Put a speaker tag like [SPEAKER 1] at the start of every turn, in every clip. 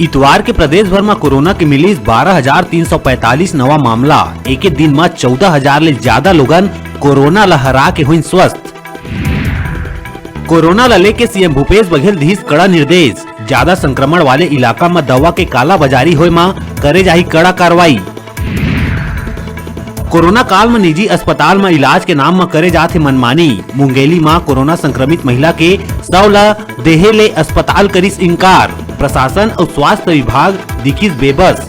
[SPEAKER 1] इतवार के प्रदेश भर में कोरोना के मिली 12,345 नवा मामला। एक दिन में 14,000 ले ज्यादा लोगन कोरोना ला हरा के हुई स्वस्थ। कोरोना ला लेके सीएम भूपेश बघेल दीस कड़ा निर्देश। ज्यादा संक्रमण वाले इलाका में दवा के काला बाजारी होए में करे जाही कड़ा कार्रवाई। कोरोना काल में निजी अस्पताल में इलाज के नाम में करे जाथे मनमानी। मुंगेली में कोरोना संक्रमित महिला के 100 ला देहे ले अस्पताल करिस इनकार। प्रशासन और स्वास्थ्य विभाग दिखिस बेबस।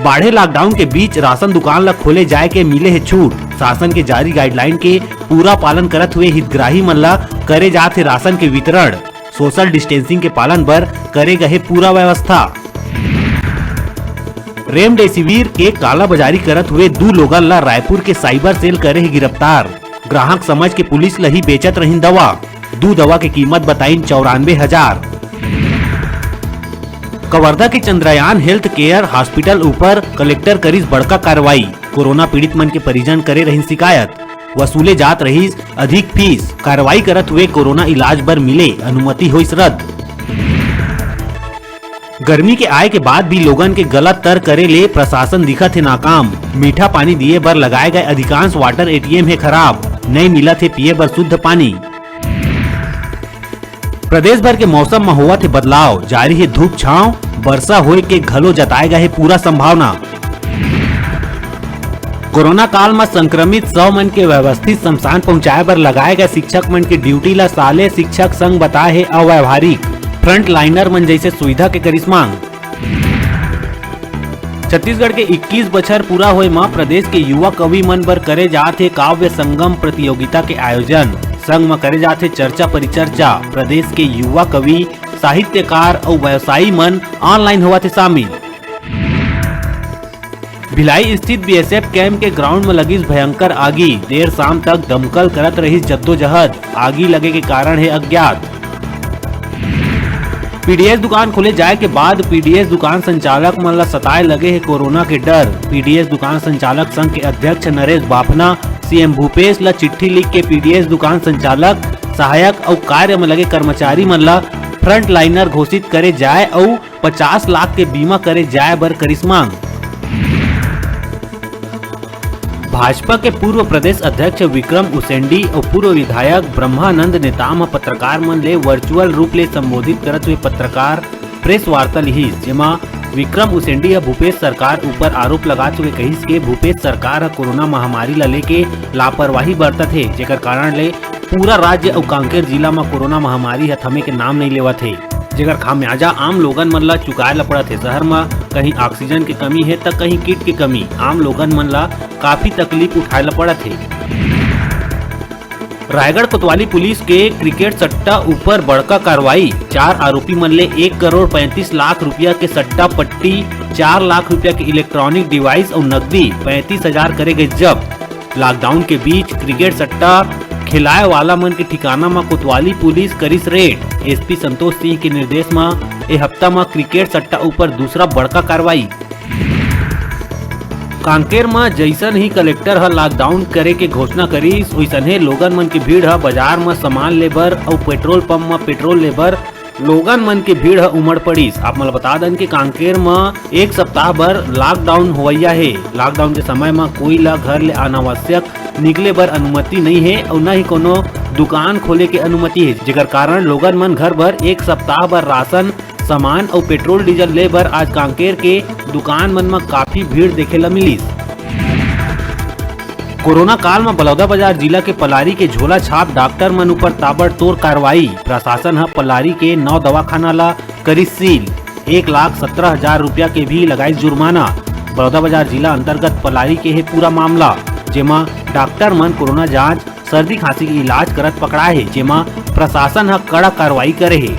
[SPEAKER 1] बाढ़े लॉकडाउन के बीच राशन दुकान ला खोले जाए के मिले है छूट। शासन के जारी गाइडलाइन के पूरा पालन करत हुए हितग्राही मन ला करे जाथे राशन के वितरण। सोशल डिस्टेंसिंग के पालन बर करे गए पूरा व्यवस्था। रेमडेसिविर के काला बाजारी करत हुए 2 लोगन ला रायपुर के साइबर सेल करे ही गिरफ्तार। ग्राहक समझ के पुलिस लही बेचत रही दवा। 2 दवा की कीमत बताई 94,000। कवर्धा के चंद्रयान हेल्थ केयर हॉस्पिटल ऊपर कलेक्टर करिस बड़का कार्रवाई। कोरोना पीड़ित मन के परिजन करे रही शिकायत। वसूले जात रही अधिक फीस। कार्रवाई करत हुए कोरोना इलाज बर मिले अनुमति हुई रद्द। गर्मी के आए के बाद भी लोगन के गलत तर करे ले प्रशासन दिखत है नाकाम। मीठा पानी दिए बर लगाए गए अधिकांश वाटर एटीएम है खराब। नहीं मिला थे पिए बर शुद्ध पानी। प्रदेश भर के मौसम में हुआ थे बदलाव। जारी है धूप छांव। वर्षा होए के घलो जताए गए है पूरा संभावना। कोरोना काल में संक्रमित 100 मन के व्यवस्थित शमशान पहुंचाए बर लगाए गए शिक्षक मन की ड्यूटी ला साले शिक्षक संघ बताए है अव्यवहारिक। फ्रंट लाइनर मन जैसे सुविधा के करिस मांग। छत्तीसगढ़ के 21 बछर पूरा होए में प्रदेश के युवा कवि मन बर करे जाथे काव्य संगम प्रतियोगिता के आयोजन। संघ में करे जाथे चर्चा परिचर्चा। प्रदेश के युवा कवि साहित्यकार और व्यवसायी मन ऑनलाइन हुआ थे शामिल। भिलाई स्थित बीएसएफ कैंप के ग्राउंड में लगी भयंकर आगी। देर शाम तक दमकल करत रही जद्दोजहद। आगी लगे के कारण है अज्ञात। पीडीएस दुकान खुले जाए के बाद पीडीएस दुकान संचालक मन ला सताए लगे है कोरोना के डर। पीडीएस दुकान संचालक संघ के अध्यक्ष नरेश बाफना सीएम भूपेश ला चिट्ठी लिख के पीडीएस दुकान संचालक सहायक और कार्य में लगे कर्मचारी मन ला फ्रंट लाइनर घोषित करे जाए और 50 लाख के बीमा करे जाए बर करिस मांग। भाजपा के पूर्व प्रदेश अध्यक्ष विक्रम उसेंडी और पूर्व विधायक ब्रह्मानंद नेताम पत्रकार मन ले वर्चुअल रूप ले संबोधित करत हुए पत्रकार प्रेस वार्ता लिहिस। जेमा विक्रम उसेंडी भूपेश सरकार ऊपर आरोप लगाते हुए कहिस के भूपेश सरकार कोरोना महामारी ला लेके लापरवाही बरतत है, जेकर कारण ले पूरा राज्य और कांकेर जिला में कोरोना महामारी थमे के नाम नहीं लेवत है, जेकर खामियाजा आम लोगन मन ला चुकाए ला पड़त है। शहर में कहीं ऑक्सीजन की कमी है तो कहीं किट की कमी। आम लोगन मन ला काफी तकलीफ उठाए ला पड़त है। रायगढ़ कोतवाली पुलिस के क्रिकेट सट्टा ऊपर बड़का कार्रवाई। 4 आरोपी मन ले 1 करोड़ 35 लाख रुपया के सट्टा पट्टी, 4 लाख रुपया के इलेक्ट्रॉनिक डिवाइस और नकदी 35,000 करे गए जब्त। लॉकडाउन के बीच क्रिकेट सट्टा खिलाए वाला मन के ठिकाना में कोतवाली पुलिस करिस रेड। एसपी संतोष सिंह के निर्देश में ए हफ्ता में क्रिकेट सट्टा ऊपर दूसरा बड़का कार्रवाई। कांकेर में जैसन ही कलेक्टर ह लॉकडाउन करे के घोषणा करिस वैसने लोगन मन की भीड़ ह बाजार में सामान लेबर और पेट्रोल पंप में पेट्रोल लेबर लोगन मन की भीड़ उमड़ पड़ीस। आप मन बता दें कि कांकेर में 1 सप्ताह भर लॉकडाउन होवैया है। लॉकडाउन के समय में कोई ला घर ले अनावश्यक निकले बर अनुमति नहीं है और न ही कोनो दुकान खोले के अनुमति है, जेकर कारण लोगन मन घर भर 1 सप्ताह भर राशन सामान और पेट्रोल डीजल ले बर आज कांकेर के दुकान मन में काफी भीड़ देखे ला मिलीस। कोरोना काल में बलौदाबाजार जिला के पलारी के झोला छाप डॉक्टर मन ऊपर ताबड़तोड़ कार्रवाई। प्रशासन पलारी के 9 दवाखाना ला करिस सील। 1,17,000 रुपया के भी लगाई जुर्माना। बलौदाबाजार जिला अंतर्गत पलारी के है पूरा मामला, जेमा डॉक्टर मन कोरोना जांच सर्दी खांसी के इलाज करत पकड़ाए है, जेमा प्रशासन कड़ा कार्रवाई करे है।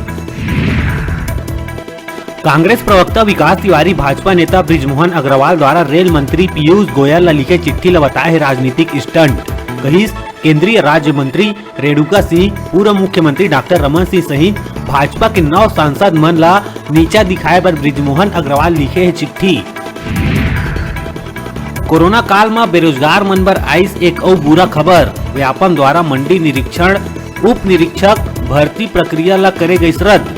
[SPEAKER 1] कांग्रेस प्रवक्ता विकास तिवारी भाजपा नेता बृजमोहन अग्रवाल द्वारा रेल मंत्री पीयूष गोयल ला लिखे चिट्ठी ला बताए है राजनीतिक स्टंट। कहिस केंद्रीय राज्य मंत्री रेणुका सिंह, पूर्व मुख्यमंत्री डॉक्टर रमन सिंह सहित भाजपा के 9 सांसद मन ला नीचा दिखाए पर बृजमोहन अग्रवाल लिखे है चिट्ठी। कोरोना काल में बेरोजगार मन बर आइस एक और बुरा खबर। व्यापम द्वारा मंडी निरीक्षण उप निरीक्षक भर्ती प्रक्रिया ला करे गई रद्द।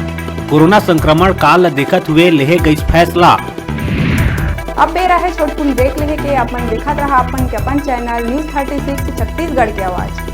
[SPEAKER 1] कोरोना संक्रमण काल ला देखत हुए लेहे गई फैसला।
[SPEAKER 2] अब बेरा है छोटकुन ब्रेक लेहे के अपन देखत रहा अपन चैनल न्यूज़ 36 छत्तीसगढ़ की आवाज।